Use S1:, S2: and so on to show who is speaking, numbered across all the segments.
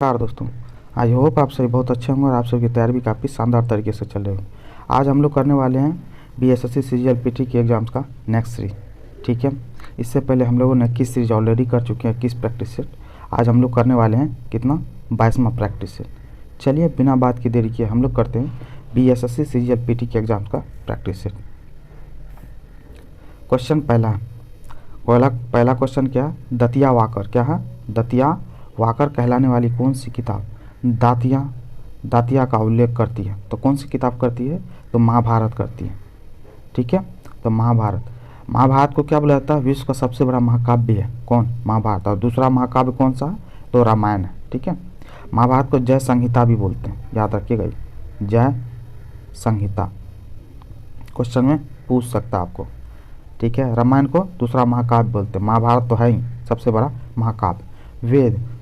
S1: नमस्कार दोस्तों। I hope आप सभी बहुत अच्छे होंगे और आप सभी की तैयारी भी काफ़ी शानदार तरीके से चल रही होगी। आज हम लोग करने वाले हैं बीएसएससी सीजीएल के एग्ज़ाम्स का नेक्स्ट सीरीज। ठीक है, इससे पहले हम लोगों ने 21 सीरीज ऑलरेडी कर चुके हैं, 21 प्रैक्टिस सेट। आज हम लोग करने वाले हैं कितना, 22वां प्रैक्टिस सेट। चलिए बिना बात की देरी किए हम लोग करते हैं बीएसएससी सीजीएल के एग्ज़ाम्स का प्रैक्टिस सेट। क्वेश्चन पहला क्वेश्चन क्या है, दतिया वाकर क्या है, दतिया वाकर कहलाने वाली कौन सी किताब दातिया का उल्लेख करती है। तो कौन सी किताब करती है, तो महाभारत करती है। ठीक है, तो महाभारत को क्या बोला जाता है, विश्व का सबसे बड़ा महाकाव्य है कौन, महाभारत। और दूसरा महाकाव्य कौन सा है, तो रामायण है। ठीक है, महाभारत को जय संहिता भी बोलते हैं, याद रखिएगा, जय संहिता क्वेश्चन में पूछ सकता है आपको। ठीक है, रामायण को दूसरा महाकाव्य बोलते हैं, महाभारत तो है ही सबसे बड़ा महाकाव्य।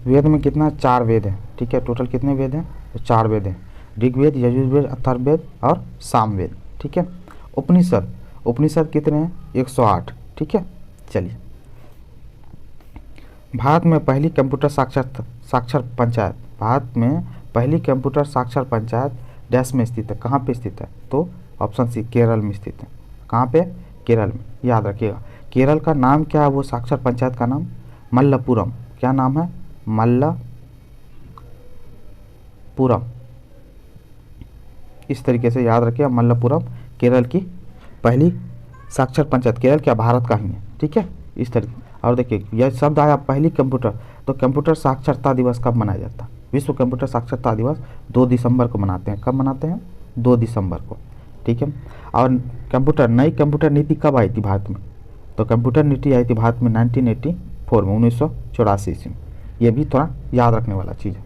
S1: वेद में कितना, 4 वेद हैं। ठीक है, टोटल कितने वेद हैं, तो 4 वेद हैं, ऋग्वेद, यजुर्वेद, अथर्ववेद और सामवेद। ठीक है, उपनिषद कितने हैं, 108। ठीक है, चलिए, भारत में पहली कंप्यूटर साक्षर पंचायत, भारत में पहली कंप्यूटर साक्षर पंचायत डैश में स्थित है, कहाँ पे स्थित है, तो ऑप्शन सी केरल में स्थित है। कहाँ पे, केरल में, याद रखिएगा। केरल का नाम क्या है, वो साक्षर पंचायत का नाम मल्लपुरम, क्या नाम है, मल्लपुरम। इस तरीके से याद रखिए, मल्लपुरम केरल की पहली साक्षर पंचायत, केरल क्या भारत का ही है। ठीक है, इस तरीके। और देखिए यह शब्द आया पहली कंप्यूटर, तो कंप्यूटर साक्षरता दिवस कब मनाया जाता है, विश्व कंप्यूटर साक्षरता दिवस 2 दिसंबर को मनाते हैं। कब मनाते हैं, 2 दिसंबर को। ठीक है, और नई कंप्यूटर नीति कब आई थी भारत में, तो कंप्यूटर नीति आई थी भारत में 1984 में, 1984 ईस्वी में। ये भी थोड़ा याद रखने वाला चीज़ है।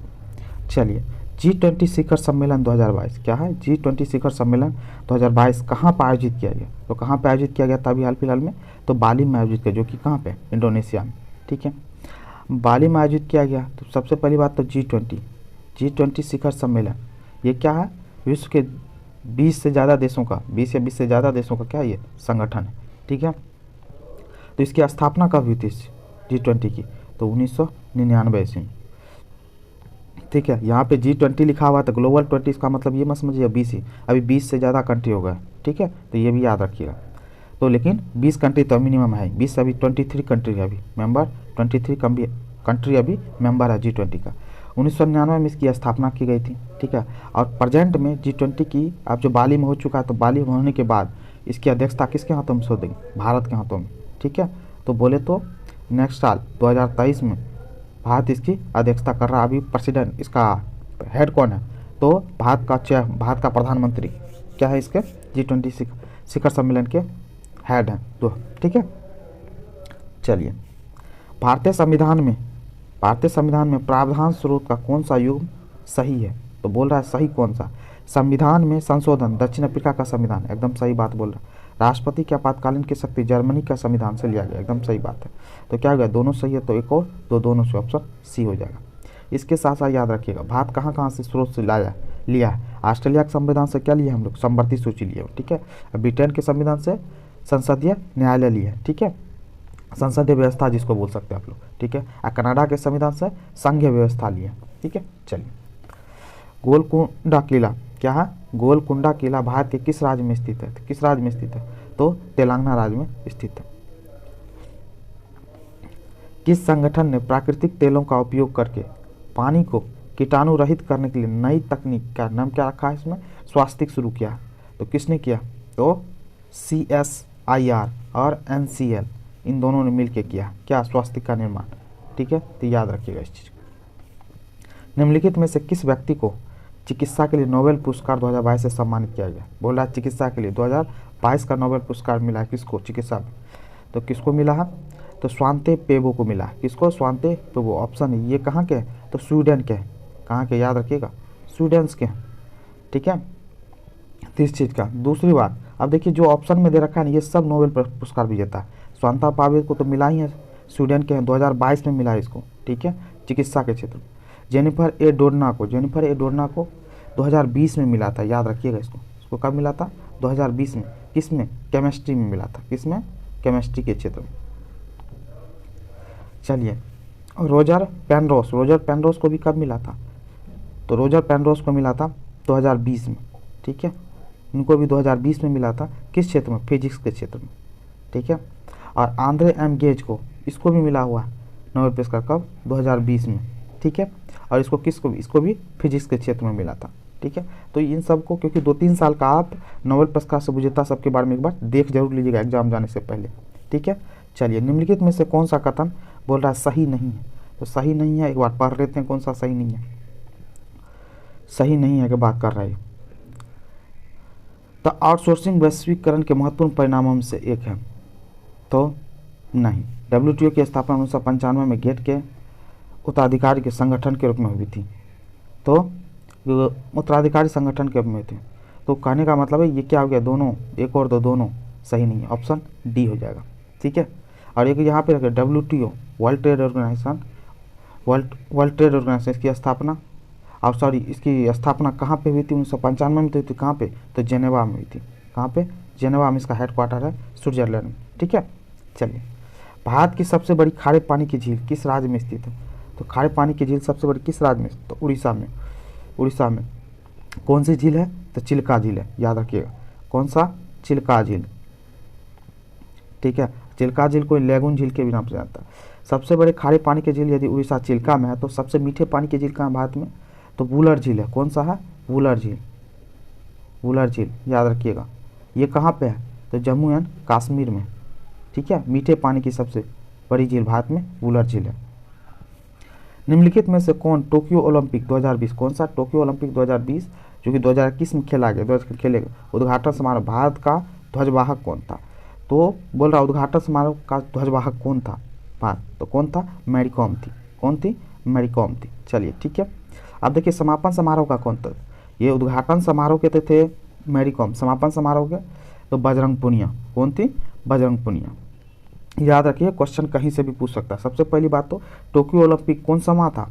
S1: चलिए, G20 शिखर सम्मेलन 2022 क्या है, G20 शिखर सम्मेलन 2022 कहाँ पर आयोजित किया गया, तो कहाँ पर आयोजित किया गया था अभी हाल फिलहाल में, तो बाली में आयोजित किया, जो कि कहाँ पे, इंडोनेशिया में। ठीक है, बाली में आयोजित किया गया। तो सबसे पहली बात तो G20 शिखर सम्मेलन, ये क्या है, विश्व के 20 से ज़्यादा देशों का, 20 या 20 से ज़्यादा देशों का क्या ये संगठन है। ठीक है, तो इसकी स्थापना कब हुई थी G20 की, तो 1999 ईस्वी में। ठीक है, यहाँ पे G20 लिखा हुआ था, ग्लोबल 20, इसका मतलब ये मत समझिए 20 ही, अभी 20 से ज़्यादा कंट्री हो गए। ठीक है, तो ये भी याद रखिएगा। तो लेकिन 20 कंट्री तो मिनिमम है, 20 अभी 23 कंट्री है अभी मेंबर, 23 कंट्री अभी मेंबर है G20 का। 1999 में इसकी स्थापना की गई थी। ठीक है, और प्रेजेंट में G20 की अब जो बाली में हो चुका है, तो बाली में होने के बाद इसकी अध्यक्षता किसके हाथों में सौंप देंगे, भारत के हाथों में। ठीक है, तो बोले तो नेक्स्ट साल 2023 में भारत इसकी अध्यक्षता कर रहा है। अभी प्रेसिडेंट, इसका हेड कौन है, तो भारत का प्रधानमंत्री क्या है, इसके G20 शिखर सम्मेलन के हेड हैं तो। ठीक है, चलिए, भारतीय संविधान में प्रावधान स्रोत का कौन सा युग्म सही है, तो बोल रहा है सही कौन सा, संविधान में संशोधन दक्षिण अफ्रीका का संविधान, एकदम सही बात बोल रहा है। राष्ट्रपति की आपातकालीन की शक्ति जर्मनी का संविधान से लिया गया, एकदम सही बात है। तो क्या हो गया, दोनों सही है, तो एक और, तो दोनों से ऑप्शन सी हो जाएगा। इसके साथ साथ याद रखिएगा, भारत कहाँ से स्रोत से लिया है, ऑस्ट्रेलिया के संविधान से क्या लिया हम लोग, समवर्ती सूची लिए। ठीक है, ब्रिटेन के संविधान से संसदीय न्यायालय लिया है। ठीक है, संसदीय व्यवस्था जिसको बोल सकते हैं आप लोग। ठीक है, और कनाडा के संविधान से संघीय व्यवस्था लिया। ठीक है, चलिए, गोलकुंडा किला क्या है, गोलकुंडा किला भारत के किस राज्य में स्थित है, किस राज्य में स्थित है, तो तेलंगाना राज्य में स्थित है। किस संगठन ने प्राकृतिक तेलों का उपयोग करके पानी को कीटाणु रहित करने के लिए नई तकनीक का नाम क्या रखा है, इसमें स्वास्तिक शुरू किया, तो किसने किया, तो CSIR और NCL, इन दोनों ने मिलकर किया क्या, स्वास्तिक का निर्माण। ठीक है, तो याद रखिएगा इस चीज़ को। निम्नलिखित में से किस व्यक्ति को चिकित्सा के लिए नोबेल पुरस्कार 2022 से सम्मानित किया गया, बोल रहा है चिकित्सा के लिए 2022 का नोबेल पुरस्कार मिला है किसको, चिकित्सा में, तो किसको मिला है, तो स्वांते पेबो को मिला है। किसको, स्वांते पेबो, ऑप्शन है। ये कहाँ के, तो स्वीडन के, कहाँ के, याद रखिएगा, स्वीडन के। ठीक है, तो इस चीज़ का। दूसरी बात, अब देखिए जो ऑप्शन में दे रखा है ना, ये सब नोबेल पुरस्कार विजेता है। स्वांता पावेल को तो मिला ही है, स्वीडन के हैं, 2022 में मिला है इसको। ठीक है, चिकित्सा के क्षेत्र में। जेनिफर ए डोडना को 2020 में मिला था, याद रखिएगा इसको कब मिला था, 2020 में। किस में, केमिस्ट्री में मिला था, किस में, केमिस्ट्री के क्षेत्र में। चलिए, रोजर पेनरोस को भी कब मिला था? तो रोजर पेनरोस को मिला था 2020 में, ठीक है, इनको भी 2020 में मिला था। किस क्षेत्र में? फिजिक्स के क्षेत्र में, ठीक है। और आंद्रे एम गेज को, इसको भी मिला हुआ है नोबेल पुरस्कार, कब? 2020 में, ठीक है। और इसको भी फिजिक्स के क्षेत्र में मिला था, ठीक है। तो इन सब को, क्योंकि 2-3 साल का आप नोबेल पुरस्कार से विजेता सबके बारे में एक बार देख जरूर लीजिएगा एग्जाम जाने से पहले, ठीक है। चलिए, निम्नलिखित में से कौन सा कथन बोल रहा है सही नहीं है? तो सही नहीं है, एक बार पढ़ लेते हैं कौन सा सही नहीं है। सही नहीं है कि बात कर रहा है, तो आउटसोर्सिंग वैश्वीकरण के महत्वपूर्ण परिणामों में से एक है, तो नहीं। WTO की स्थापना 1995 में गेट के उत्तराधिकारी के संगठन के रूप में हुई थी, तो उत्तराधिकारी संगठन के रूप में थी। तो कहने का मतलब है ये क्या हो गया, दोनों, एक और दो, दोनों सही नहीं है, ऑप्शन डी हो जाएगा, ठीक है। और एक यहाँ पे रखे WTO, world trade organization, world trade organization की स्थापना, और सॉरी, इसकी स्थापना कहाँ पे हुई थी? 1995 में तो हुई थी। कहाँ पे? तो जेनेवा में हुई थी। कहाँ पे? जेनेवा में इसका हेडक्वार्टर है, स्विट्जरलैंड में, ठीक है। चलिए, भारत की सबसे बड़ी खारे पानी की झील किस राज्य में स्थित है? तो खारे पानी की झील सबसे बड़ी किस राज्य में? तो उड़ीसा में। उड़ीसा में कौन सी झील है? तो चिल्का झील है, याद रखिएगा। कौन सा? चिल्का झील, ठीक है। चिल्का झील को लेगुन झील के भी नाम से जानता है। सबसे बड़े खारे पानी की झील यदि उड़ीसा चिल्का में है, तो सबसे मीठे पानी की झील कहाँ है भारत में? तो वुलर झील है। कौन सा है? वुलर झील, वुलर झील, याद रखिएगा। ये कहाँ पे है? तो जम्मू एंड कश्मीर में, ठीक है। मीठे पानी की सबसे बड़ी झील भारत में वुलर झील है। निम्नलिखित में से कौन टोक्यो ओलंपिक 2020, कौन सा? टोक्यो ओलंपिक 2020 जो कि 2021 में खेला गया, खेलेगा, उद्घाटन समारोह भारत का ध्वजवाहक कौन था? तो बोल रहा उद्घाटन समारोह का ध्वजवाहक कौन था भारत? तो कौन था? मैरी कॉम थी। कौन थी? मैरी कॉम थी। चलिए, ठीक है। अब देखिए, समापन समारोह का कौन था? ये उद्घाटन समारोह के थे मैरी कॉम, समापन समारोह के तो बजरंग पुनिया। कौन थी? बजरंग पुनिया। याद रखिए, क्वेश्चन कहीं से भी पूछ सकता है। सबसे पहली बात तो टोक्यो ओलंपिक कौन सा माह था?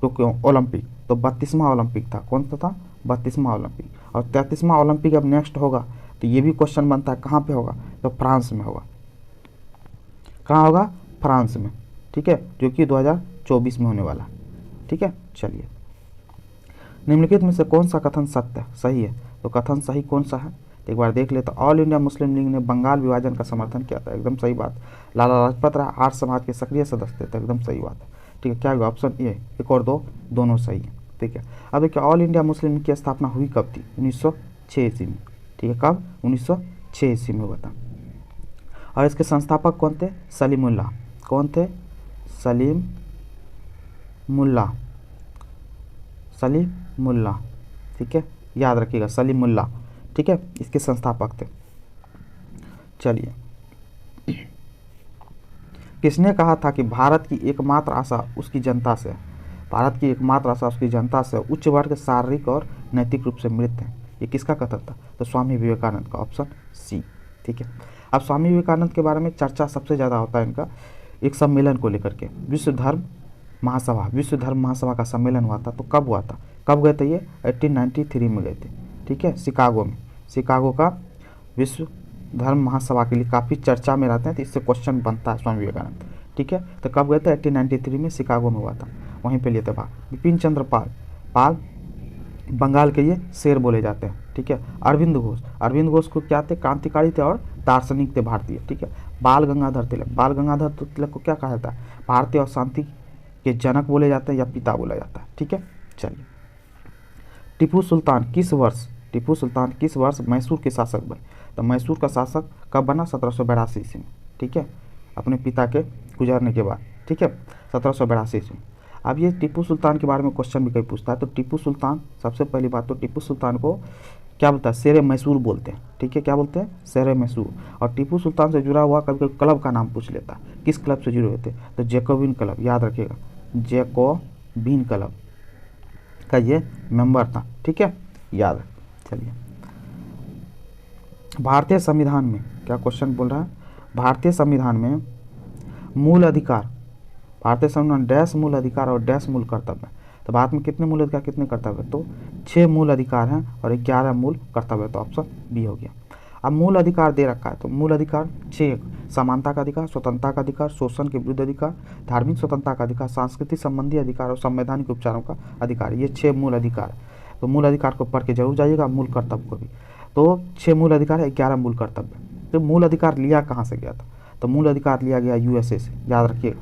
S1: टोक्यो ओलंपिक तो 32वां ओलंपिक था। कौन सा था? 32वां ओलंपिक। और 33वां ओलंपिक अब नेक्स्ट होगा, तो ये भी क्वेश्चन बनता है कहाँ पे होगा? तो फ्रांस में होगा। कहाँ होगा? फ्रांस में, ठीक है, जो कि 2024 में होने वाला है, ठीक है। चलिए, निम्नलिखित में से कौन सा कथन सत्य सही है? तो कथन सही कौन सा है? एक बार देख लेते। ऑल इंडिया मुस्लिम लीग ने बंगाल विभाजन का समर्थन किया था, एकदम सही बात। लाला लाजपत राय आर्य समाज के सक्रिय सदस्य थे, एकदम सही बात है, ठीक है। क्या होगा? Option A. एक और दो, दोनों सही है, ठीक है। अब देखिए, ऑल इंडिया मुस्लिम लीग की स्थापना हुई कब थी? 1906 ईस्वी में, ठीक है। कब? 1906 ईस्वी में हुआ था। और इसके संस्थापक कौन थे? सलीमुल्लाह। कौन थे? सलीमुल्लाह, सलीमुल्लाह, ठीक है, याद रखिएगा, सलीमुल्लाह, ठीक है, इसके संस्थापक थे। चलिए, किसने कहा था कि भारत की एकमात्र आशा उसकी जनता से? भारत की एकमात्र आशा उसकी जनता से, उच्च वर्ग शारीरिक और नैतिक रूप से मृत है। ये किसका कथन था? तो स्वामी विवेकानंद का, ऑप्शन सी, ठीक है। अब स्वामी विवेकानंद के बारे में चर्चा सबसे ज़्यादा होता है इनका एक सम्मेलन को लेकर के, विश्व धर्म महासभा का सम्मेलन हुआ था। तो कब हुआ था? कब गए थे ये? 1893 में गए थे, ठीक है, शिकागो में। शिकागो का विश्व धर्म महासभा के लिए काफ़ी चर्चा में रहते हैं, तो इससे क्वेश्चन बनता है स्वामी विवेकानंद, ठीक है। तो कब गए थे? 1893 में शिकागो में हुआ था, वहीं पे लिए थे भाग। बिपिन चंद्र पाल बंगाल के ये शेर बोले जाते हैं, ठीक है। अरविंद घोष को क्या थे? क्रांतिकारी थे और दार्शनिक थे भारतीय, ठीक है। बाल गंगाधर तिलक को क्या कहा जाता है? भारतीय और शांति के जनक बोले जाते हैं या पिता बोला जाता है, ठीक है। चलिए, टीपू सुल्तान किस वर्ष मैसूर के शासक बने? तो मैसूर का शासक कब बना? 1782 ईस्वी में, ठीक है, अपने पिता के गुजरने के बाद, ठीक है, 1782 ईस्वी में। अब ये टीपू सुल्तान के बारे में क्वेश्चन भी कहीं पूछता है, तो टीपू सुल्तान, सबसे पहली बात तो टीपू सुल्तान को क्या बोलता है? शेर मैसूर बोलते हैं, ठीक है। क्या बोलते हैं? शेर मैसूर। और टीपू सुल्तान से जुड़ा हुआ कभी कभी क्लब का नाम पूछ लेता है, किस क्लब से जुड़े हुए थे? तो जैकोबिन क्लब, याद रखिएगा, जैकोबिन क्लब का ये मेंबर था, ठीक है, याद। चलिए, भारतीय संविधान में क्या क्वेश्चन बोल रहा है? भारतीय संविधान में मूल अधिकार, भारतीय संविधान डैश मूल अधिकार और डैश मूल कर्तव्य। तो भारत में कितने मूल अधिकार, कितने कर्तव्य? तो 6 मूल अधिकार हैं और 11 मूल कर्तव्य, तो ऑप्शन बी हो गया। अब मूल अधिकार दे रखा है, तो मूल अधिकार 6 समानता का अधिकार, स्वतंत्रता का अधिकार, शोषण के विरुद्ध अधिकार, धार्मिक स्वतंत्रता का अधिकार, सांस्कृतिक संबंधी अधिकार और संवैधानिक उपचारों का अधिकार। ये 6 मूल अधिकार। तो मूल अधिकार को पढ़ के जरूर जाइएगा, मूल कर्तव्य को भी। तो 6 मूल अधिकार है, 11 मूल कर्तव्य। तो मूल अधिकार लिया कहाँ से गया था? तो मूल अधिकार लिया गया यूएसए से, याद रखिएगा,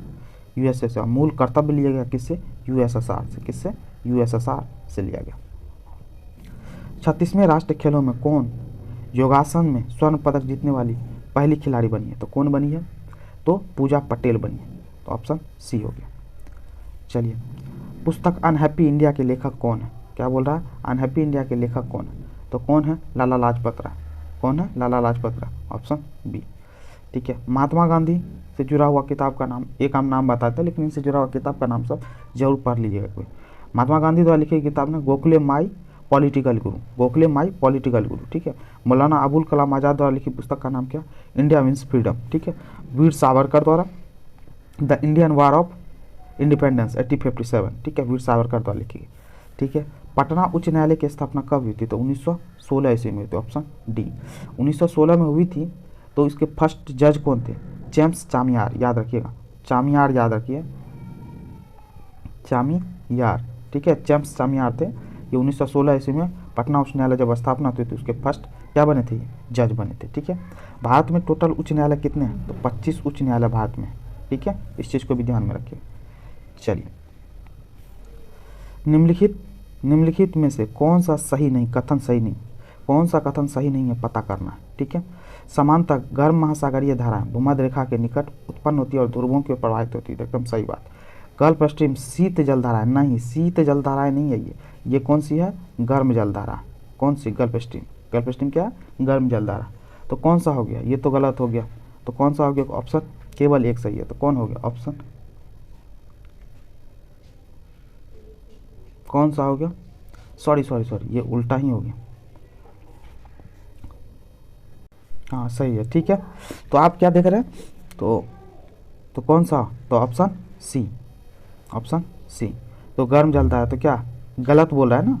S1: यूएसए से। और मूल कर्तव्य लिया गया किससे? यूएसएसआर से। किससे? यूएसएसआर से लिया गया। 36वें राष्ट्रीय खेलों में कौन योगासन में स्वर्ण पदक जीतने वाली पहली खिलाड़ी बनी है? तो कौन बनी है? तो पूजा पटेल बनी है। तो ऑप्शन सी हो गया। चलिए, पुस्तक अनहैप्पी इंडिया के लेखक कौन है? क्या बोल रहा है? अनहैप्पी इंडिया के लेखक कौन है? तो कौन है? लाला लाजपत राय। कौन है? लाला लाजपत राय। Option B. ठीक है, महात्मा गांधी से जुड़ा हुआ किताब का नाम, एक हम नाम बताते हैं लेकिन इनसे जुड़ा हुआ किताब का नाम सब जरूर पढ़ लीजिएगा कोई। महात्मा गांधी द्वारा लिखी किताब ने Gokhale my political Guru, Gokhale my political गुरु। ठीक है, मौलाना अबुल कलाम आज़ाद द्वारा लिखी पुस्तक का नाम क्या? India means freedom. ठीक है, वीर सावरकर द्वारा the Indian war of independence 1857। ठीक है, वीर सावरकर द्वारा लिखी गई। ठीक है, पटना उच्च न्यायालय की स्थापना कब हुई थी? तो 1916 ईस्वी में हुई थी। Option D. 1916 में हुई थी। तो इसके फर्स्ट जज कौन थे? जेम्स चामियार, याद रखिएगा, चामियार याद रखिए, चामियार। ठीक है, जेम्स चामियार थे। ये 1916 ईस्वी में पटना उच्च न्यायालय जब स्थापना हुई थी उसके फर्स्ट क्या बने थे? जज बने थे। ठीक है, भारत में टोटल उच्च न्यायालय कितने हैं? तो 25 उच्च न्यायालय भारत में। ठीक है, इस चीज़ को भी ध्यान में रखिए। चलिए, निम्नलिखित में से कौन सा सही नहीं, कथन सही नहीं, कौन सा कथन सही नहीं है पता करना है। ठीक है, समांतर गर्म महासागरीय धाराएं भूमध्य रेखा के निकट उत्पन्न होती है और ध्रुवों की ओर प्रवाहित होती है। एकदम सही बात। गल्फ स्ट्रीम शीत जल धाराएं नहीं, शीत जल धाराएं नहीं है ये कौन सी है? गर्म जल धारा। कौन सी? Gulf stream. गल्फ स्ट्रीम क्या है? गर्म जल धारा। तो कौन सा हो गया? ये तो गलत हो गया। तो कौन सा हो गया? ऑप्शन केवल एक सही है। तो कौन हो गया? ऑप्शन कौन सा हो गया? सॉरी, ये उल्टा ही हो गया। हाँ सही है। ठीक है, तो आप क्या देख रहे हैं? तो कौन सा? तो ऑप्शन सी, ऑप्शन सी। तो गर्म जलता है। तो क्या गलत बोल रहा है ना,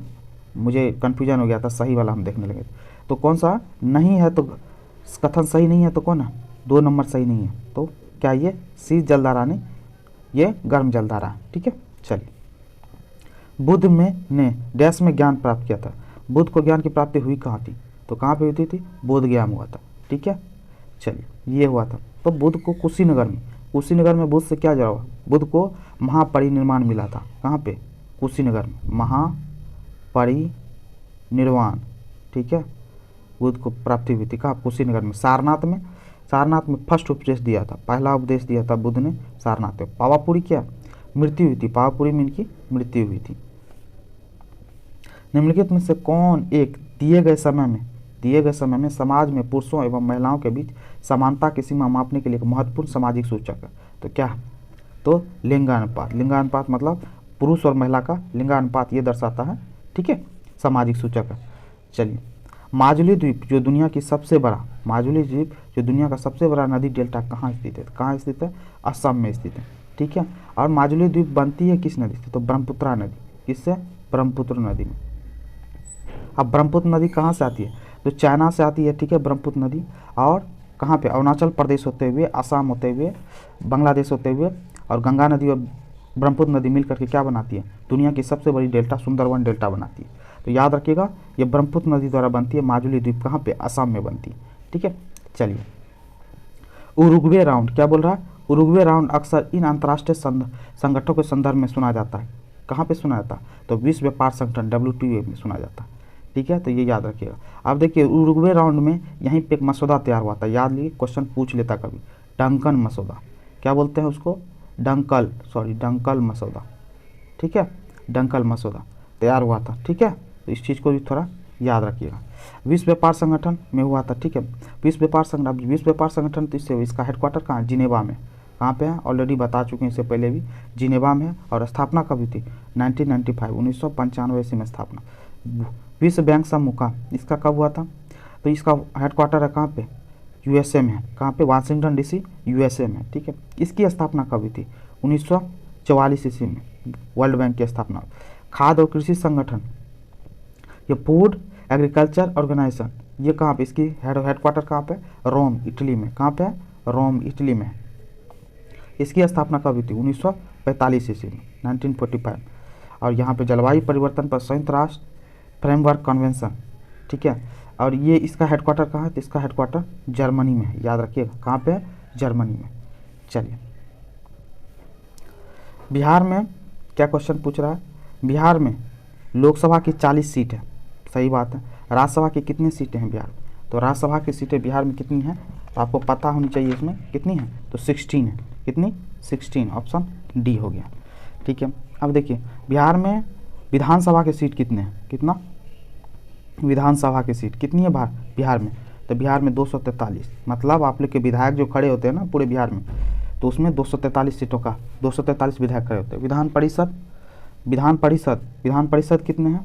S1: मुझे कन्फ्यूजन हो गया था, सही वाला हम देखने लगे। तो कौन सा नहीं है? तो कथन सही नहीं है। तो कौन है? 2 नंबर सही नहीं है। तो क्या ये सी जलधारा नहीं, ये गर्म जलधारा है। ठीक है, चलिए, बुद्ध ने डैश में ज्ञान प्राप्त किया था। बुद्ध को ज्ञान की प्राप्ति हुई कहाँ थी? तो कहाँ पे हुई थी? बोध गया में हुआ था। ठीक है, चलिए, ये हुआ था। तो बुद्ध को कुशीनगर में बुद्ध से क्या जुड़ा हुआ? बुद्ध को महापरिनिर्वाण मिला था। कहाँ पे? कुशीनगर में महापरिनिर्वाण। ठीक है, बुद्ध को प्राप्ति हुई थी कहाँ? कुशीनगर में। सारनाथ में फर्स्ट उपदेश दिया था, पहला उपदेश दिया था बुद्ध ने सारनाथ में। पावापुरी क्या? मृत्यु हुई थी। पावापुरी में इनकी मृत्यु हुई थी। निम्नलिखित में से कौन एक दिए गए समय में समाज में पुरुषों एवं महिलाओं के बीच समानता की सीमा मापने के लिए एक महत्वपूर्ण सामाजिक सूचक है? तो क्या? तो लिंगानुपात। लिंगानुपात मतलब पुरुष और महिला का लिंगानुपात ये दर्शाता है। ठीक है, सामाजिक सूचक है। चलिए, माजुली द्वीप जो दुनिया का सबसे बड़ा नदी डेल्टा कहाँ स्थित है? कहाँ स्थित है? असम में स्थित है। ठीक है, और माजुली द्वीप बनती है किस नदी से? तो ब्रह्मपुत्रा नदी। किससे? ब्रह्मपुत्र नदी में। अब ब्रह्मपुत्र नदी कहाँ से आती है? तो चाइना से आती है। ठीक है, ब्रह्मपुत्र नदी। और कहाँ पे? अरुणाचल प्रदेश होते हुए, असम होते हुए, बांग्लादेश होते हुए, और गंगा नदी और ब्रह्मपुत्र नदी मिलकर के क्या बनाती है? दुनिया की सबसे बड़ी डेल्टा सुंदरवन डेल्टा बनाती है। तो याद रखिएगा, ये ब्रह्मपुत्र नदी द्वारा बनती है। माजुली द्वीप कहाँ पे? असम में बनती है। ठीक है, चलिए, उरुग्वे राउंड क्या बोल रहा है? उरुग्वे राउंड अक्सर इन अंतर्राष्ट्रीय संगठनों के संदर्भ में सुना जाता है। कहाँ पे सुना जाता है? तो विश्व व्यापार संगठन WTO में सुना जाता है। ठीक है, तो ये याद रखिएगा। अब देखिए, उरुग्वे राउंड में यहीं पे एक मसौदा तैयार हुआ था। याद लीजिए, क्वेश्चन पूछ लेता कभी। डंकन मसौदा, क्या बोलते हैं उसको? डंकल मसौदा। ठीक है, डंकल मसौदा तैयार हुआ था। ठीक है, तो इस चीज़ को भी थोड़ा याद रखिएगा। विश्व व्यापार संगठन में हुआ था। ठीक है, विश्व व्यापार संगठन तो इसका हेडक्वार्टर कहाँ है? जिनेवा में। कहाँ पे है? ऑलरेडी बता चुके हैं इससे पहले भी, जिनेवा में है। और स्थापना कब हुई थी? 1995 ईस्वी में स्थापना। विश्व बैंक समूह का इसका कब हुआ था? तो इसका हेडक्वार्टर है कहाँ पे? USA में है। कहाँ पे? वाशिंगटन DC USA में। ठीक है, इसकी स्थापना कब हुई थी? 1944 ईस्वी में वर्ल्ड बैंक की स्थापना। खाद्य और कृषि संगठन, ये फूड एग्रीकल्चर ऑर्गेनाइजेशन, ये कहाँ पे? इसकी हेडक्वार्टर कहाँ पे? रोम, इटली में। कहाँ पे है? रोम इटली में है। इसकी स्थापना कब हुई थी? 1945 ईस्वी में, 1945। और यहाँ पे जलवायु परिवर्तन पर संयुक्त राष्ट्र फ्रेमवर्क कन्वेंशन, ठीक है। और ये इसका हेडक्वार्टर कहाँ है? तो इसका हेडक्वार्टर जर्मनी में है, याद रखिएगा। कहाँ पे है? जर्मनी में। चलिए, बिहार में क्या क्वेश्चन पूछ रहा है? बिहार में लोकसभा की 40 सीट है, सही बात है। राज्यसभा की कितनी सीटें हैं बिहार में? तो राज्यसभा की सीटें बिहार में कितनी हैं? तो आपको पता होनी चाहिए इसमें कितनी है। तो 16 है। कितनी? 16, ऑप्शन डी हो गया, ठीक है। अब देखिए बिहार में विधानसभा की सीट कितने हैं? कितना? विधानसभा की सीट कितनी है बिहार में? तो बिहार में 243। मतलब आप लोग के विधायक जो खड़े होते हैं ना पूरे बिहार में, तो उसमें 243 सीटों का 243 विधायक खड़े होते हैं। विधान परिषद कितने हैं?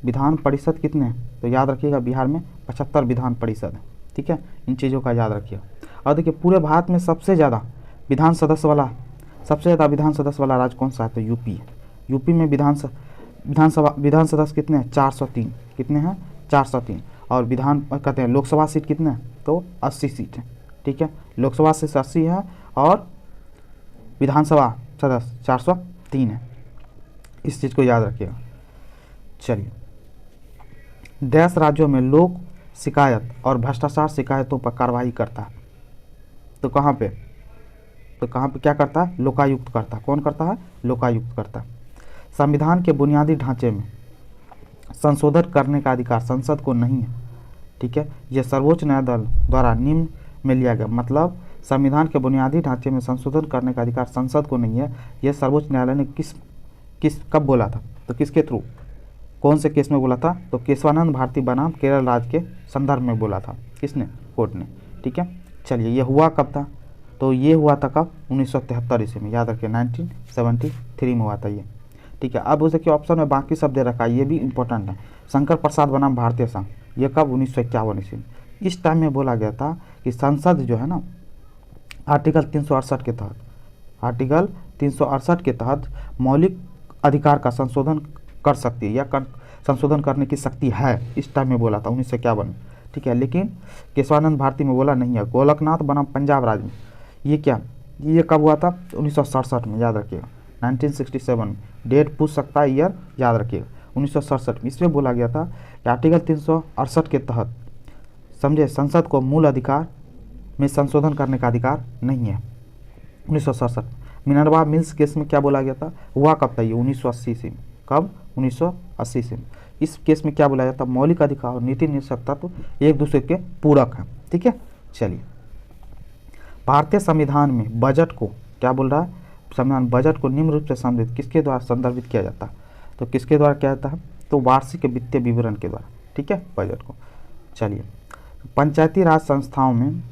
S1: विधान परिषद कितने हैं? तो याद रखिएगा बिहार में 75 विधान परिषद है, ठीक है। इन चीज़ों का याद रखिएगा। और देखिए पूरे भारत में सबसे ज़्यादा विधान सदस्य वाला राज्य कौन सा है? तो यूपी है। यूपी में विधान सदस्य कितने हैं? 403। कितने हैं? 403। और कहते हैं लोकसभा सीट कितने हैं? तो 80 सीट है, ठीक है। लोकसभा से 80 है और विधानसभा सदस्य 403 है। इस चीज़ को याद रखिएगा। चलिए, 10 राज्यों में लोक शिकायत और भ्रष्टाचार शिकायतों पर कार्रवाई करता है। तो कहाँ पे क्या करता है? लोकायुक्त करता है। कौन करता है? लोकायुक्त करता है। संविधान के बुनियादी ढांचे में संशोधन करने का अधिकार संसद को नहीं है, ठीक है। यह सर्वोच्च न्यायालय द्वारा निम्न में लिया गया। मतलब संविधान के बुनियादी ढांचे में संशोधन करने का अधिकार संसद को नहीं है। यह सर्वोच्च न्यायालय ने कब बोला था? तो किसके थ्रू, कौन से केस में बोला था? तो केशवानंद भारती बनाम केरल राज्य के संदर्भ में बोला था। किसने? कोर्ट ने, ठीक है। चलिए, ये हुआ कब था? तो ये हुआ था कब? 1973 ईस्वी में, याद रखिए 1973 में हुआ था ये, ठीक है। अब उसे क्या ऑप्शन में बाकी सब दे रखा है, ये भी इंपॉर्टेंट है। शंकर प्रसाद बनाम भारतीय संघ, ये कब? 1951 ईस्वी में। इस टाइम में बोला गया था कि संसद जो है ना, आर्टिकल 368 के तहत मौलिक अधिकार का संशोधन कर सकती है या संशोधन करने की शक्ति है। इस टाइम में बोला था 1951, ठीक है। लेकिन केशवानंद भारती में बोला नहीं है। गोलकनाथ बनाम पंजाब राज्य में ये कब हुआ था? 1967 में, याद रखिएगा 1967 में। डेट पूछ सकता है, ईयर याद रखिएगा 1967 में। इसमें बोला गया था कि आर्टिकल 368 के तहत, समझे, संसद को मूल अधिकार में संशोधन करने का अधिकार नहीं है। 1967। मिनर्वा मिल्स केस में क्या बोला गया था? हुआ कब था? ये 1980 से। कब? 1980 से। इस केस में क्या बोला जाता? मौलिक अधिकार और नीति निषेध तत्व एक दूसरे के पूरक हैं, ठीक है। चलिए, भारतीय संविधान में बजट को क्या बोल रहा है? संविधान बजट को निम्न रूप से संदर्भित किसके द्वारा संदर्भित किया जाता है? तो किसके द्वारा किया जाता है? तो वार्षिक वित्तीय विवरण के द्वारा, ठीक है, बजट को। चलिए, पंचायती राज संस्थाओं में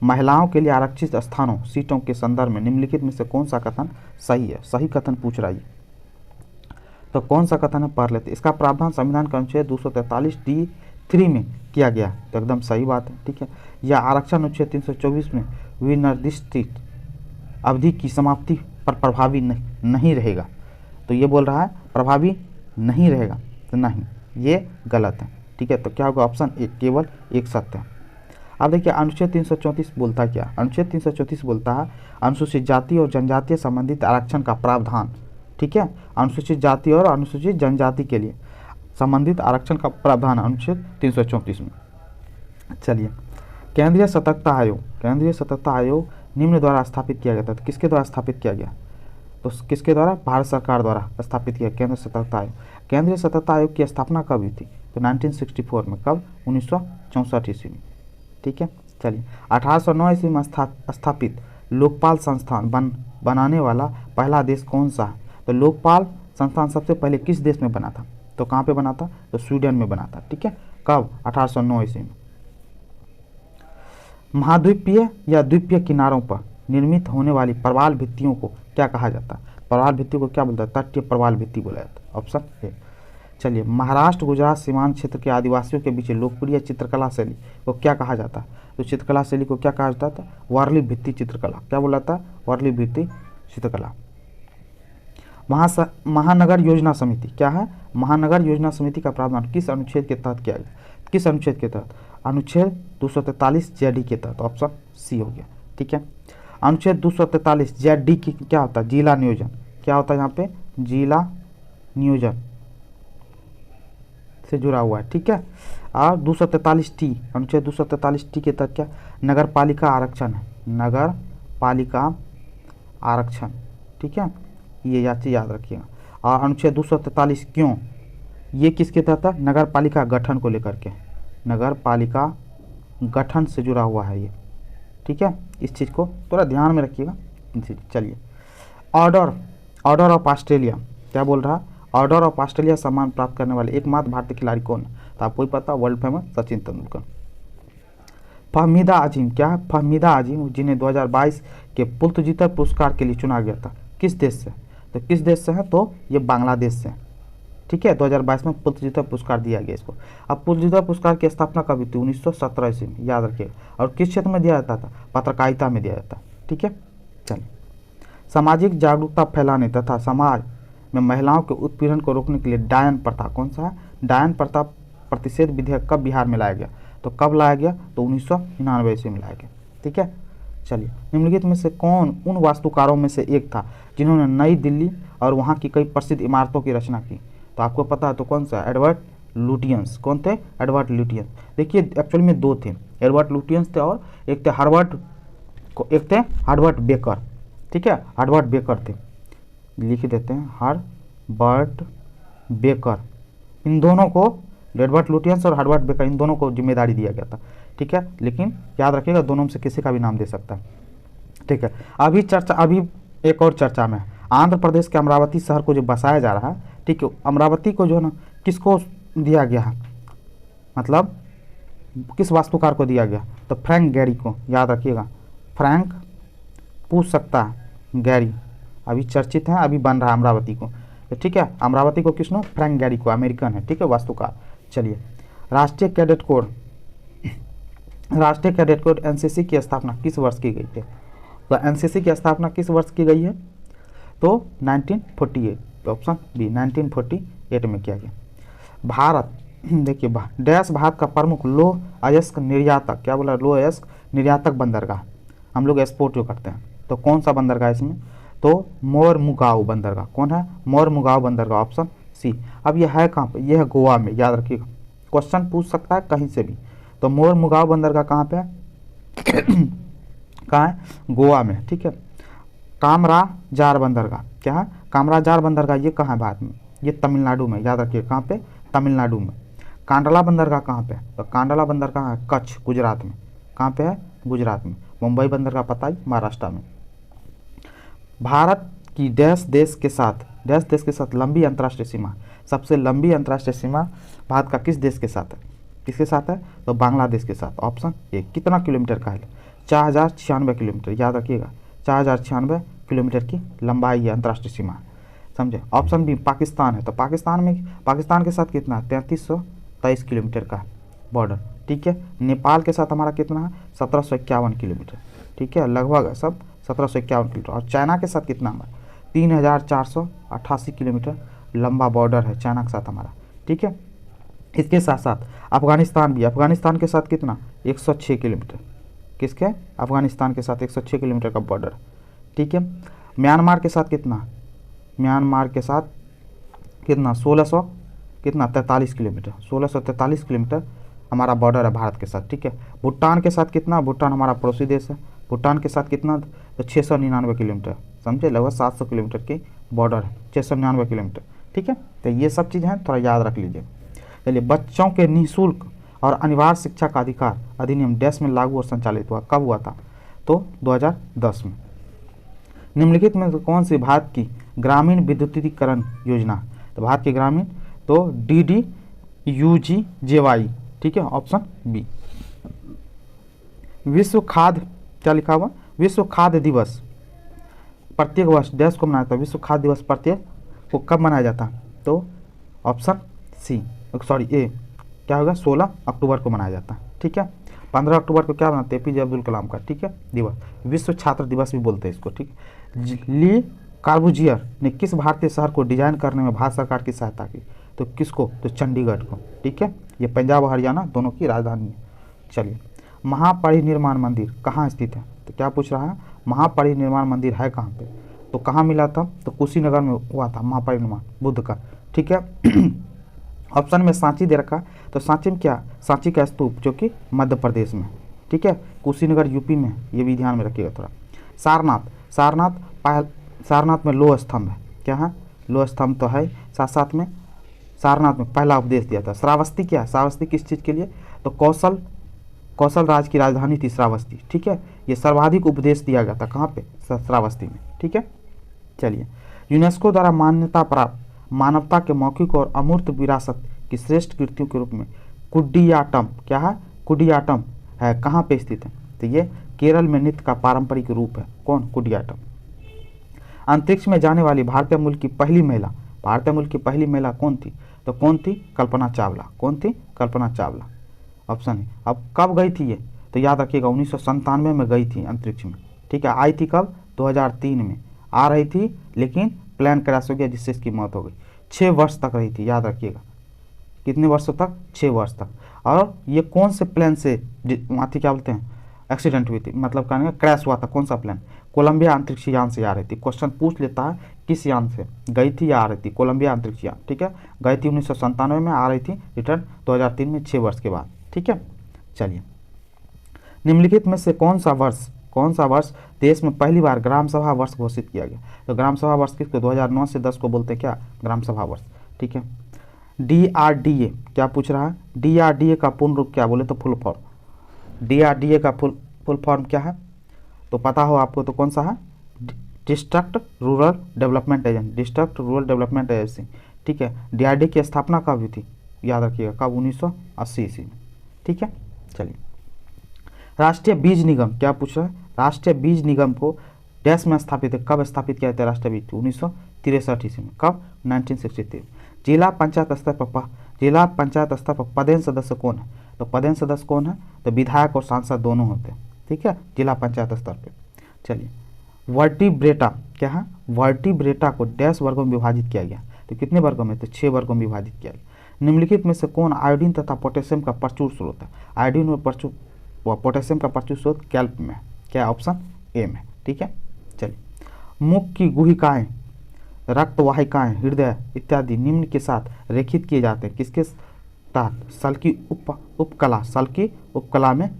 S1: महिलाओं के लिए आरक्षित स्थानों सीटों के संदर्भ में निम्नलिखित में से कौन सा कथन सही है? सही कथन पूछ रहा है। तो कौन सा कथन है? पढ़ लेते। इसका प्रावधान संविधान का अनुच्छेद 243D3 में किया गया, तो एकदम सही बात है, ठीक है। यह आरक्षण अनुच्छेद 324 में विनिर्दिष्ट अवधि की समाप्ति पर प्रभावी नहीं रहेगा। तो ये बोल रहा है प्रभावी नहीं रहेगा, तो नहीं, ये गलत है, ठीक है। तो क्या होगा? ऑप्शन ए, केवल एक सत्य है। अब देखिए अनुच्छेद 334 बोलता क्या? अनुच्छेद 334 बोलता है अनुसूचित जाति और जनजातीय संबंधित आरक्षण का प्रावधान, ठीक है। अनुसूचित जाति और अनुसूचित जनजाति के लिए संबंधित आरक्षण का प्रावधान अनुच्छेद 334 में। चलिए, केंद्रीय सतर्कता आयोग निम्न द्वारा स्थापित किया गया था। तो किसके द्वारा स्थापित किया गया? तो किसके द्वारा? भारत सरकार द्वारा स्थापित किया केंद्रीय सतर्कता आयोग। केंद्रीय सतर्कता आयोग की स्थापना कब हुई थी? तो 1964 में। कब? 1964 ईस्वी में, ठीक है। चलिए, 1809 ईस्वी में स्थापित लोकपाल संस्थान बनाने वाला पहला देश कौन सा है? तो लोकपाल संस्थान सबसे पहले किस देश में बना था? तो कहाँ पे बना था? तो स्वीडन में बना था, ठीक है। कब? 1809 ईस्वी में। महाद्वीपीय या द्वीपीय किनारों पर निर्मित होने वाली प्रवाल भित्तियों को क्या कहा जाता है? प्रवाल भित्तियों को क्या बोलता है? तटीय प्रवाल भित्ति बोला जाता है, ऑप्शन ए। चलिए, महाराष्ट्र गुजरात सीमांत क्षेत्र के आदिवासियों के बीच लोकप्रिय चित्रकला शैली को क्या कहा जाता है? तो चित्रकला शैली को क्या कहा जाता था? वारली भित्ति चित्रकला। क्या बोला था? वारली भित्ति चित्रकला। महानगर योजना समिति क्या है? महानगर योजना समिति का प्रावधान किस अनुच्छेद के तहत किया गया? किस अनुच्छेद के तहत? अनुच्छेद 243 जेडी के तहत, ऑप्शन सी हो गया, ठीक है। अनुच्छेद 243 जेड डी की क्या होता है, जिला नियोजन, क्या होता है यहाँ पे, जिला नियोजन से जुड़ा हुआ है, ठीक है। और 243 टी, अनुच्छेद 243 टी के तहत क्या, नगर पालिका आरक्षण है, नगर पालिका आरक्षण, ठीक है, ये चीज याद रखिएगा। और अनुच्छेद 243 क्यों, ये किसके तहत है, नगर पालिका गठन को लेकर के, नगर पालिका गठन से जुड़ा हुआ है ये, ठीक है। इस चीज़ को थोड़ा ध्यान में रखिएगा। चलिए, ऑर्डर ऑफ ऑस्ट्रेलिया क्या बोल रहा है, ऑर्डर ऑफ ऑस्ट्रेलिया सम्मान प्राप्त करने वाले एकमात्र भारतीय खिलाड़ी कौन है, तो आपको ही पता, वर्ल्ड फेमस सचिन तेंदुलकर। फहमीदा अजीम क्या है, फहमीदा अजीम जिन्हें 2022 के पुरस्कार पुरस्कार के लिए चुना गया था, किस देश से, तो किस देश से है, तो ये बांग्लादेश से, ठीक है। 2022 में पुरस्कार पुरस्कार दिया गया इसको। अब पुरस्कार पुरस्कार की स्थापना कभी थी, 1917 ईस्वी में, याद रखिएगा। और किस क्षेत्र में दिया जाता था, पत्रकारिता में दिया जाता, ठीक है। चलिए, सामाजिक जागरूकता फैलाने तथा समाज में महिलाओं के उत्पीड़न को रोकने के लिए डायन प्रथा, कौन सा है, डायन प्रथा प्रतिषेध विधेयक कब बिहार में लाया गया, तो कब लाया गया, तो 1999 ईस्वी में लाया गया, ठीक है। चलिए, निम्नलिखित में से कौन उन वास्तुकारों में से एक था जिन्होंने नई दिल्ली और वहाँ की कई प्रसिद्ध इमारतों की रचना की, तो आपको पता है तो कौन सा, एडवर्ड लुटियंस। कौन थे, एडवर्ड लुटियंस। देखिए एक्चुअली में दो थे, एडवर्ड लुटियंस थे और एक थे हार्वर्ड बेकर, ठीक है, हार्वर्ड बेकर थे, लिख देते हैं हार्वर्ड बेकर। इन दोनों को, एडवर्ड लुटियंस और हार्वर्ड बेकर, इन दोनों को जिम्मेदारी दिया गया था, ठीक है। लेकिन याद रखिएगा दोनों में से किसी का भी नाम दे सकता है, ठीक है। अभी एक और चर्चा में, आंध्र प्रदेश के अमरावती शहर को जो बसाया जा रहा है, ठीक है, अमरावती को जो है ना किसको दिया गया है, मतलब किस वास्तुकार को दिया गया, तो फ्रैंक गैरी को, याद रखिएगा, फ्रैंक पूछ सकता है गैरी, अभी चर्चित है, अभी बन रहा है अमरावती को, तो ठीक है, अमरावती को किसने, फ्रैंक गैरी को, अमेरिकन है, ठीक है, वास्तुकार। चलिए, राष्ट्रीय कैडेट कोड एनसीसी की स्थापना किस वर्ष की गई है, तो एनसीसी की स्थापना किस वर्ष की गई है, तो 1948, ऑप्शन बी 1948 में किया गया। भारत, देखिए डैश भारत का प्रमुख लौह अयस्क निर्यातक, क्या बोला, लौह अयस्क निर्यातक बंदरगाह, हम लोग एक्सपोर्ट जो करते हैं, तो कौन सा बंदरगाह इसमें, तो मोरमुगाओ बंदरगाह, कौन है, मोरमुगाओ बंदरगाह, ऑप्शन सी। अब यह है कहाँ पे, यह है गोवा में, याद रखिएगा, क्वेश्चन पूछ सकता है कहीं से भी, तो मोरमुगाओ बंदरगाह कहाँ पे है कहाँ है, गोवा में, ठीक है। कामराजार बंदरगाह क्या है, कामराजार बंदरगाह ये कहाँ है भारत में, ये तमिलनाडु में, याद रखिए कहाँ पे, तमिलनाडु में। कांडला बंदरगाह कहाँ पे, तो कांडला बंदरगाह है कच्छ, गुजरात में, कहाँ पे है, गुजरात में। मुंबई बंदरगाह पता ही, महाराष्ट्र में। भारत की डैश देश के साथ लंबी अंतर्राष्ट्रीय सीमा, सबसे लंबी अंतर्राष्ट्रीय सीमा भारत का किस देश के साथ है, किसके साथ है, तो बांग्लादेश के साथ, ऑप्शन ए। कितना किलोमीटर का है, 4096 किलोमीटर, याद रखिएगा 4096 किलोमीटर की लंबाई है अंतर्राष्ट्रीय सीमा, समझे। ऑप्शन बी पाकिस्तान है, तो पाकिस्तान के साथ कितना है, 3323 किलोमीटर का बॉर्डर, ठीक है। नेपाल के साथ हमारा कितना है, 1751 किलोमीटर, ठीक है, लगभग सब 1751 किलोमीटर। और चाइना के साथ कितना हमारा, 3488 किलोमीटर लंबा बॉर्डर है चाइना के साथ हमारा, ठीक है। इसके साथ साथ अफगानिस्तान भी, अफगानिस्तान के साथ कितना, 106 किलोमीटर, किसके, अफगानिस्तान के साथ 106 किलोमीटर का बॉर्डर, ठीक है। म्यांमार के साथ कितना, म्यांमार के साथ कितना, 1643 किलोमीटर, 1643 किलोमीटर हमारा बॉर्डर है भारत के साथ, ठीक है। भूटान के साथ कितना, भूटान हमारा पड़ोसी देश है, भूटान के साथ कितना, तो 699 किलोमीटर, समझे, लगभग 700 किलोमीटर की बॉर्डर है, 699 किलोमीटर, ठीक है। तो ये सब चीज़ हैं, थोड़ा याद रख लीजिए। चलिए, बच्चों के निःशुल्क और अनिवार्य शिक्षा का अधिकार अधिनियम डैश में लागू और संचालित हुआ, कब हुआ था, तो 2010 में। निम्नलिखित में तो कौन सी भारत की ग्रामीण विद्युतीकरण योजना, तो भारत की ग्रामीण, तो DDUGJY, ठीक है, ऑप्शन बी। विश्व खाद्य, क्या लिखा हुआ, विश्व खाद्य दिवस प्रत्येक वर्ष डैश को मनाया जाता है, विश्व खाद्य दिवस प्रत्येक को कब मनाया जाता है, तो ऑप्शन सी, सॉरी ए, क्या होगा, 16 अक्टूबर को मनाया जाता है, ठीक है। 15 अक्टूबर को क्या बनाते हैं, APJ अब्दुल कलाम का, ठीक है, दिवस, विश्व छात्र दिवस भी बोलते हैं इसको, ठीक। ली कार्बूजियर ने किस भारतीय शहर को डिजाइन करने में भारत सरकार की सहायता की, तो किसको, तो चंडीगढ़ को, ठीक है, ये पंजाब और हरियाणा दोनों की राजधानी है। चलिए, महापरिनिर्वाण मंदिर कहाँ स्थित है, तो क्या पूछ रहा है, महापरिनिर्वाण मंदिर है कहाँ पे, तो कहाँ मिला था, तो कुशीनगर में हुआ था महापरिनिर्वाण बुद्ध का। ठीक है। ऑप्शन में सांची दे रखा, तो सांची में क्या, सांची का स्तूप जो कि मध्य प्रदेश में। ठीक है, कुशीनगर यूपी में, ये भी ध्यान में रखिएगा थोड़ा। सारनाथ, सारनाथ में लोह स्तंभ है, क्या है, लोह स्तंभ तो है। साथ साथ में सारनाथ में पहला उपदेश दिया था। श्रावस्ती क्या, श्रावस्ती किस चीज़ के लिए, तो कौशल राज की राजधानी थी श्रावस्ती। ठीक है, ये सर्वाधिक उपदेश दिया गया था कहाँ पे, श्रावस्ती में। ठीक है, चलिए। यूनेस्को द्वारा मान्यता प्राप्त मानवता के मौखिक और अमूर्त विरासत की श्रेष्ठ कृतियों के रूप में कुडियाट्टम, क्या है, कुडियाट्टम है, कहाँ पे स्थित है, तो ये केरल में नृत्य का पारंपरिक रूप है। कौन, कुडियाट्टम। अंतरिक्ष में जाने वाली भारतीय मूल की पहली महिला, भारतीय मूल की पहली महिला कौन थी, तो कौन थी, कल्पना चावला। कौन थी, कल्पना चावला, ऑप्शन है। अब कब गई थी ये, तो याद रखिएगा 1997 में गई थी अंतरिक्ष में। ठीक है, आई थी कब, 2003 में आ रही थी, लेकिन प्लेन क्रैश हो गया जिससे इसकी मौत हो गई। 6 वर्ष तक रही थी, याद रखिएगा, कितने वर्षों तक, 6 वर्ष तक। और ये कौन से प्लेन से वहाँ थी, क्या बोलते हैं, एक्सीडेंट हुई थी, मतलब कहने क्रैश हुआ था, कौन सा प्लेन, कोलंबिया अंतरिक्ष यान से आ रही थी। क्वेश्चन पूछ लेता है किस यान से गई थी या आ रही थी, कोलंबिया अंतरिक्ष यान। ठीक है, गई थी 1997 में, आ रही थी रिटर्न 2003 में, 6 वर्ष के बाद। ठीक है, चलिए। निम्नलिखित में से कौन सा वर्ष देश में पहली बार ग्राम सभा वर्ष घोषित किया गया, तो ग्राम सभा वर्ष किसको, 2009 से 10 को बोलते हैं क्या, ग्राम सभा वर्ष। ठीक है। DRDA क्या पूछ रहा है, DRDA का पूर्ण रूप क्या बोले, तो फुल फॉर्म, DRDA का फुल फॉर्म क्या है, तो पता हो आपको, तो कौन सा है, district rural development agency, district rural development agency. ठीक है, DRDA की स्थापना कब हुई थी, याद रखिएगा कब, 1980 ईस्वी में। ठीक है, चलिए। राष्ट्रीय बीज निगम क्या पूछ रहा है, राष्ट्रीय बीज निगम को डैश में स्थापित है, कब स्थापित किया था राष्ट्रीय बीज, 1963 ईस्वी में, कब, 1963। जिला पंचायत स्तर पर पदेन सदस्य कौन है, तो पदेन सदस्य कौन है, तो विधायक और सांसद दोनों होते हैं। ठीक है, जिला पंचायत स्तर पे। चलिए। वर्टिब्रेटा क्या है, वर्टिब्रेटा को डैश वर्गों में विभाजित किया गया, तो कितने वर्गों में, तो 6 वर्गों में विभाजित किया गया। निम्नलिखित में से कौन आयोडीन तथा पोटेशियम का प्रचुर स्रोत है, आयोडीन और पोटेशियम का प्रचुर स्रोत कैल्प में, क्या, ऑप्शन ए में। ठीक है, चलिए। मुख की गुहिकाएं, रक्तवाहिकाएं, हृदय इत्यादि निम्न के साथ रेखित किए जाते हैं, किसके तहत, सल की उपकला में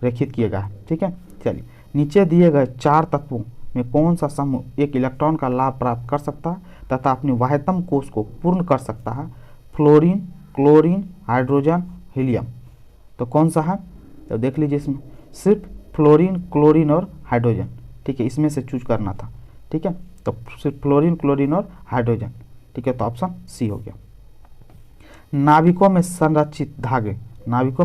S1: रेखित किए गए। ठीक है, चलिए। नीचे दिए गए 4 तत्वों में कौन सा समूह एक इलेक्ट्रॉन का लाभ प्राप्त कर सकता है तथा अपनी वाह्यतम कोश को पूर्ण कर सकता है, फ्लोरीन, क्लोरीन, हाइड्रोजन, हीलियम, तो कौन सा है, तो देख लीजिए, इसमें सिर्फ फ्लोरीन, क्लोरीन और हाइड्रोजन। ठीक है, इसमें से चूज करना था। ठीक है, तो सिर्फ फ्लोरीन, क्लोरीन और हाइड्रोजन। ठीक है, तो ऑप्शन सी हो गया। नाविकों में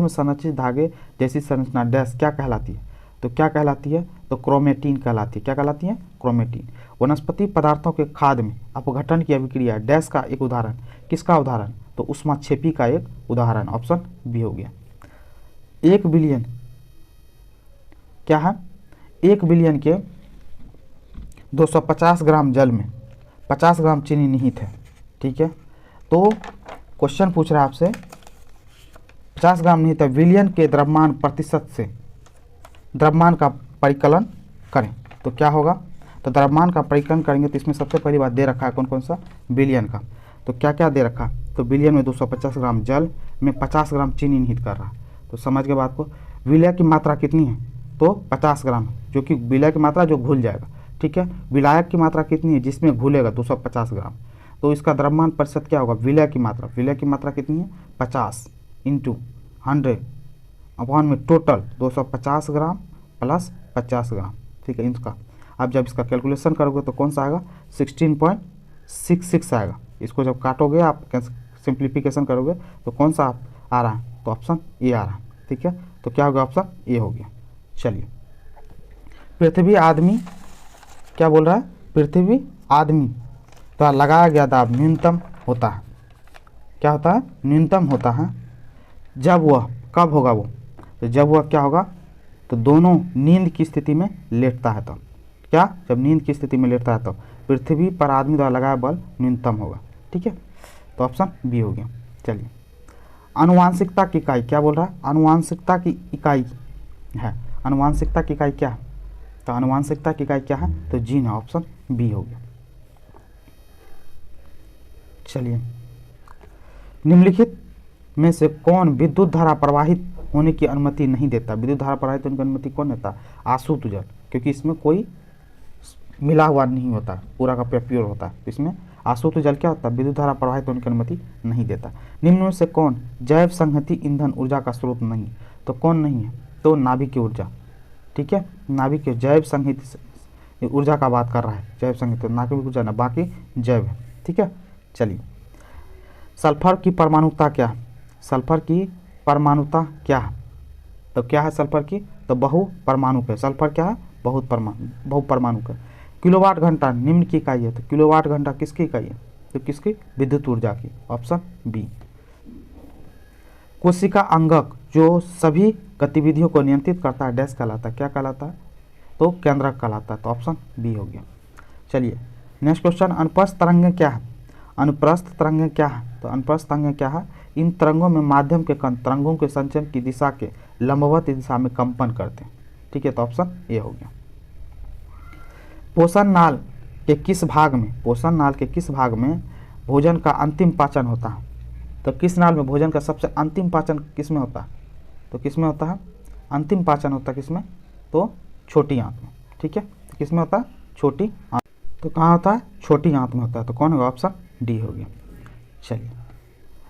S1: संरचित धागे जैसी संरचना डैश क्या कहलाती है, तो क्या कहलाती है, तो क्रोमेटिन कहलाती है, क्या कहलाती है, क्रोमेटिन। वनस्पति पदार्थों के खाद में अपघटन की अभिक्रिया डैश का एक उदाहरण, किसका उदाहरण, तो ऊष्माक्षेपी का एक उदाहरण, ऑप्शन बी हो गया। 1 बिलियन क्या है, 1 बिलियन के 250 ग्राम जल में 50 ग्राम चीनी निहित है। ठीक है, तो क्वेश्चन पूछ रहा है आपसे, 50 ग्राम निहित है, विलियन के द्रव्यमान प्रतिशत से द्रव्यमान का परिकलन करें, तो क्या होगा, तो द्रव्यमान का परिकलन करेंगे तो इसमें सबसे पहली बात दे रखा है कौन सा, बिलियन का, तो क्या क्या दे रखा, तो बिलियन में 250 ग्राम जल में 50 ग्राम चीनी निहित कर रहा है, तो समझ के बात को। विलय की मात्रा कितनी है, तो 50 ग्राम, जो कि विलय की मात्रा जो घुल जाएगा। ठीक है, विलायक की मात्रा कितनी है, जिसमें घुलेगा 250 ग्राम, तो इसका द्रव्यमान प्रतिशत क्या होगा, विलय की मात्रा कितनी है, 50 × 100 अपॉन में टोटल 250 ग्राम प्लस 50 ग्राम। ठीक है, इसका अब जब इसका कैलकुलेशन करोगे तो कौन सा आएगा, 16.66 आएगा। इसको जब काटोगे आप सिंप्लीफिकेशन करोगे तो कौन सा आ रहा है, तो ऑप्शन ए आ रहा है। ठीक है, तो क्या होगा, ऑप्शन ए हो गया। चलिए। पृथ्वी आदमी क्या बोल रहा है, पृथ्वी आदमी तो लगाया गया दाब न्यूनतम होता है, क्या होता है, न्यूनतम होता है जब वह, कब होगा वो, तो जब वह क्या होगा, तो दोनों नींद की स्थिति में लेटता है, तो क्या, जब नींद की स्थिति में लेटता है तो पृथ्वी पर आदमी द्वारा लगाया बल न्यूनतम होगा। ठीक है, तो ऑप्शन बी हो गया। चलिए। आनुवांशिकता की इकाई क्या बोल रहा है, आनुवांशिकता की इकाई है, आनुवांशिकता की इकाई क्या है, तो आनुवांशिकता की इकाई क्या है? तो जीन है, ऑप्शन बी हो गया। चलिए, निम्नलिखित में से कौन विद्युत धारा प्रवाहित होने की अनुमति नहीं देता? विद्युत धारा प्रवाहित होने की अनुमति कौन देता? आशुत जल, क्योंकि इसमें कोई मिला हुआ नहीं होता, पूरा का पूरा प्योर होता है। इसमें आशुत जल क्या होता है? विद्युत धारा प्रवाहित होने की अनुमति नहीं देता। निम्न में से कौन जैव संहति ईंधन ऊर्जा का स्रोत नहीं? तो कौन नहीं है? तो नाभिक की ऊर्जा, ठीक है, नाभिक के जैव संहति ऊर्जा का बात कर रहा है, जैव संहति, नाभिक ऊर्जा ना, बाकी जैव है, ठीक है। चलिए, सल्फर की परमाणुता क्या है? सल्फर की परमाणुता क्या है? तो क्या है सल्फर की? तो बहु परमाणु है। सल्फर क्या है? बहु परमाणु है। किलोवाट घंटा निम्न की इकाई है, तो किलोवाट घंटा किसकी इकाई है? तो किसकी? विद्युत ऊर्जा की, ऑप्शन बी। कोशिका अंगक जो सभी गतिविधियों को नियंत्रित करता है डैश कहलाता है, क्या कहलाता है? तो केंद्रक कहलाता है, तो ऑप्शन बी हो गया। चलिए, नेक्स्ट क्वेश्चन, अनुप्रस्थ तरंगें क्या है? अनुप्रस्थ तरंगें क्या है? तो अनुप्रस्थ तरंगें क्या है? इन तरंगों में माध्यम के कण तरंगों के संचरण की दिशा के लंबवत दिशा में कंपन करते हैं, ठीक है, तो ऑप्शन ए हो गया। पोषण नाल के किस भाग में, पोषण नाल के किस भाग में भोजन का अंतिम पाचन होता है? तो किस नाल में भोजन का सबसे अंतिम पाचन किस में होता है? तो किस में होता है? अंतिम पाचन होता है किस में? तो छोटी आंत में, ठीक है, तो किस में होता है? छोटी आंत। तो कहाँ होता है? छोटी आंत में होता है, तो कौन होगा? ऑप्शन डी हो गया। चलिए,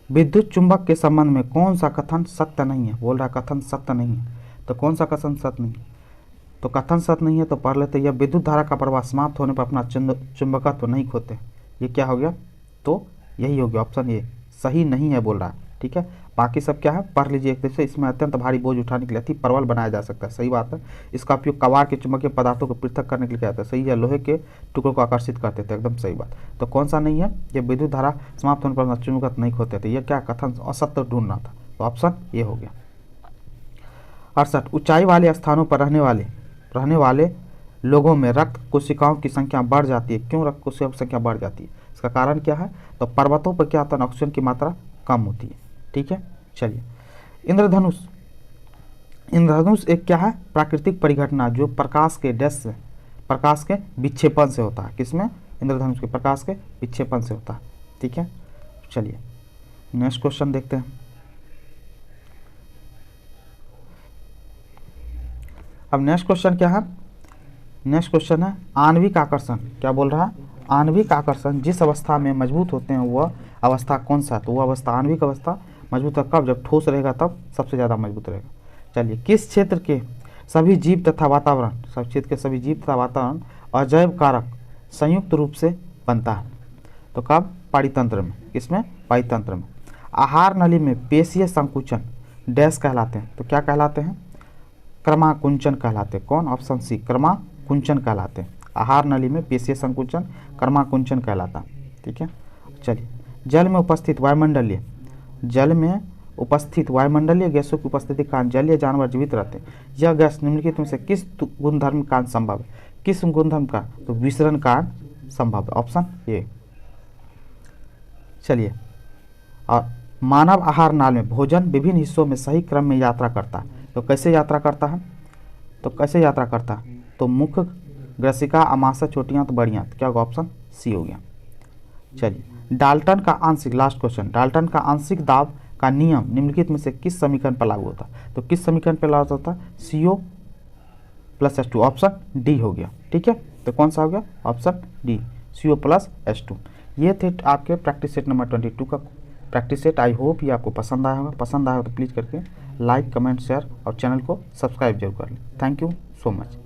S1: विद्युत चुंबक के संबंध में कौन सा कथन सत्य नहीं है? बोल रहा कथन सत्य नहीं है, तो कौन सा कथन सत्य नहीं है? तो कथन सत्य नहीं है तो पढ़ लेते, यह विद्युत धारा का प्रवाह समाप्त होने पर अपना चुंबकत्व नहीं खोते। ये क्या हो गया? तो यही हो गया, ऑप्शन ए सही नहीं है बोल रहा है, ठीक है। बाकी सब क्या है पढ़ लीजिए एक तरह से। इसमें अत्यंत भारी बोझ उठाने के लिए अति प्रबल बनाया जा सकता है, सही बात है। इसका उपयोग कवाड़ के चुंबकीय पदार्थों को पृथक करने के लिए किया जाता है, सही है। लोहे के टुकड़ों को आकर्षित करते थे, एकदम सही बात। तो कौन सा नहीं है? ये विद्युत धारा समाप्त होने पर चुंबकत्व नहीं खोते थे, ये क्या कथन असत्य ढूंढना था, तो ऑप्शन ए हो गया। 68, ऊंचाई वाले स्थानों पर रहने वाले लोगों में रक्त कोशिकाओं की संख्या बढ़ जाती है। क्यों रक्त कोशिकाओं की संख्या बढ़ जाती है? इसका कारण क्या है? तो पर्वतों पर क्या होता है? ऑक्सीजन की मात्रा कम होती है, ठीक है। चलिए, इंद्रधनुष एक क्या है? प्राकृतिक परिघटना जो प्रकाश के डैश से, प्रकाश के विक्षेपण से होता है। किसमें? इंद्रधनुष के प्रकाश के विक्षेपण से होता है, ठीक है। चलिए, नेक्स्ट क्वेश्चन देखते हैं। अब नेक्स्ट क्वेश्चन क्या है? नेक्स्ट क्वेश्चन है आणविक आकर्षण। क्या बोल रहा है? आणविक आकर्षण जिस अवस्था में मजबूत होते हैं वह अवस्था कौन सा है? तो वह अवस्था आणविक अवस्था मजबूत है कब? जब ठोस रहेगा तब सबसे ज़्यादा मजबूत रहेगा। चलिए, किस क्षेत्र के सभी जीव तथा वातावरण, सब क्षेत्र के सभी जीव तथा वातावरण अजैव कारक संयुक्त रूप से बनता है? तो कब? पारितंत्र में। किसमें? पारितंत्र में। आहार नली में पेशीय संकुचन डैश कहलाते हैं, तो क्या कहलाते हैं? क्रमाकुंचन कहलाते हैं। कौन? ऑप्शन सी क्रमाकुंचन कहलाते हैं। आहार नली में पेशीय संकुचन क्रमाकुंचन कहलाता, ठीक है। चलिए, जल में उपस्थित वायुमंडलीय गैसों की उपस्थिति के कारण जलीय जानवर जीवित रहते हैं। यह गैस निम्नलिखित में से किस गुणधर्म कारण संभव है? किस गुणधर्म का? तो विसरण कारण संभव है, ऑप्शन ए। चलिए, और मानव आहार नाल में भोजन विभिन्न हिस्सों में सही क्रम में यात्रा करता है, तो कैसे यात्रा करता है? तो कैसे यात्रा करता है? तो मुख्य ग्रसिका, अमाशय, छोटी आंत, बड़ी आंत, क्या होगा? ऑप्शन सी हो गया। चलिए, डाल्टन का आंशिक, लास्ट क्वेश्चन, डाल्टन का आंशिक दाब का नियम निम्नलिखित में से किस समीकरण पर लागू होता है? तो किस समीकरण पर लागू होता है? CO+H2, ऑप्शन डी हो गया, ठीक है। तो कौन सा हो गया? Option D, CO+H2। ये थे आपके प्रैक्टिस सेट नंबर 22 का प्रैक्टिस सेट। आई होप ये आपको पसंद आया होगा। पसंद आया हो तो प्लीज़ करके लाइक, कमेंट, शेयर और चैनल को सब्सक्राइब जरूर कर लें। Thank you so much.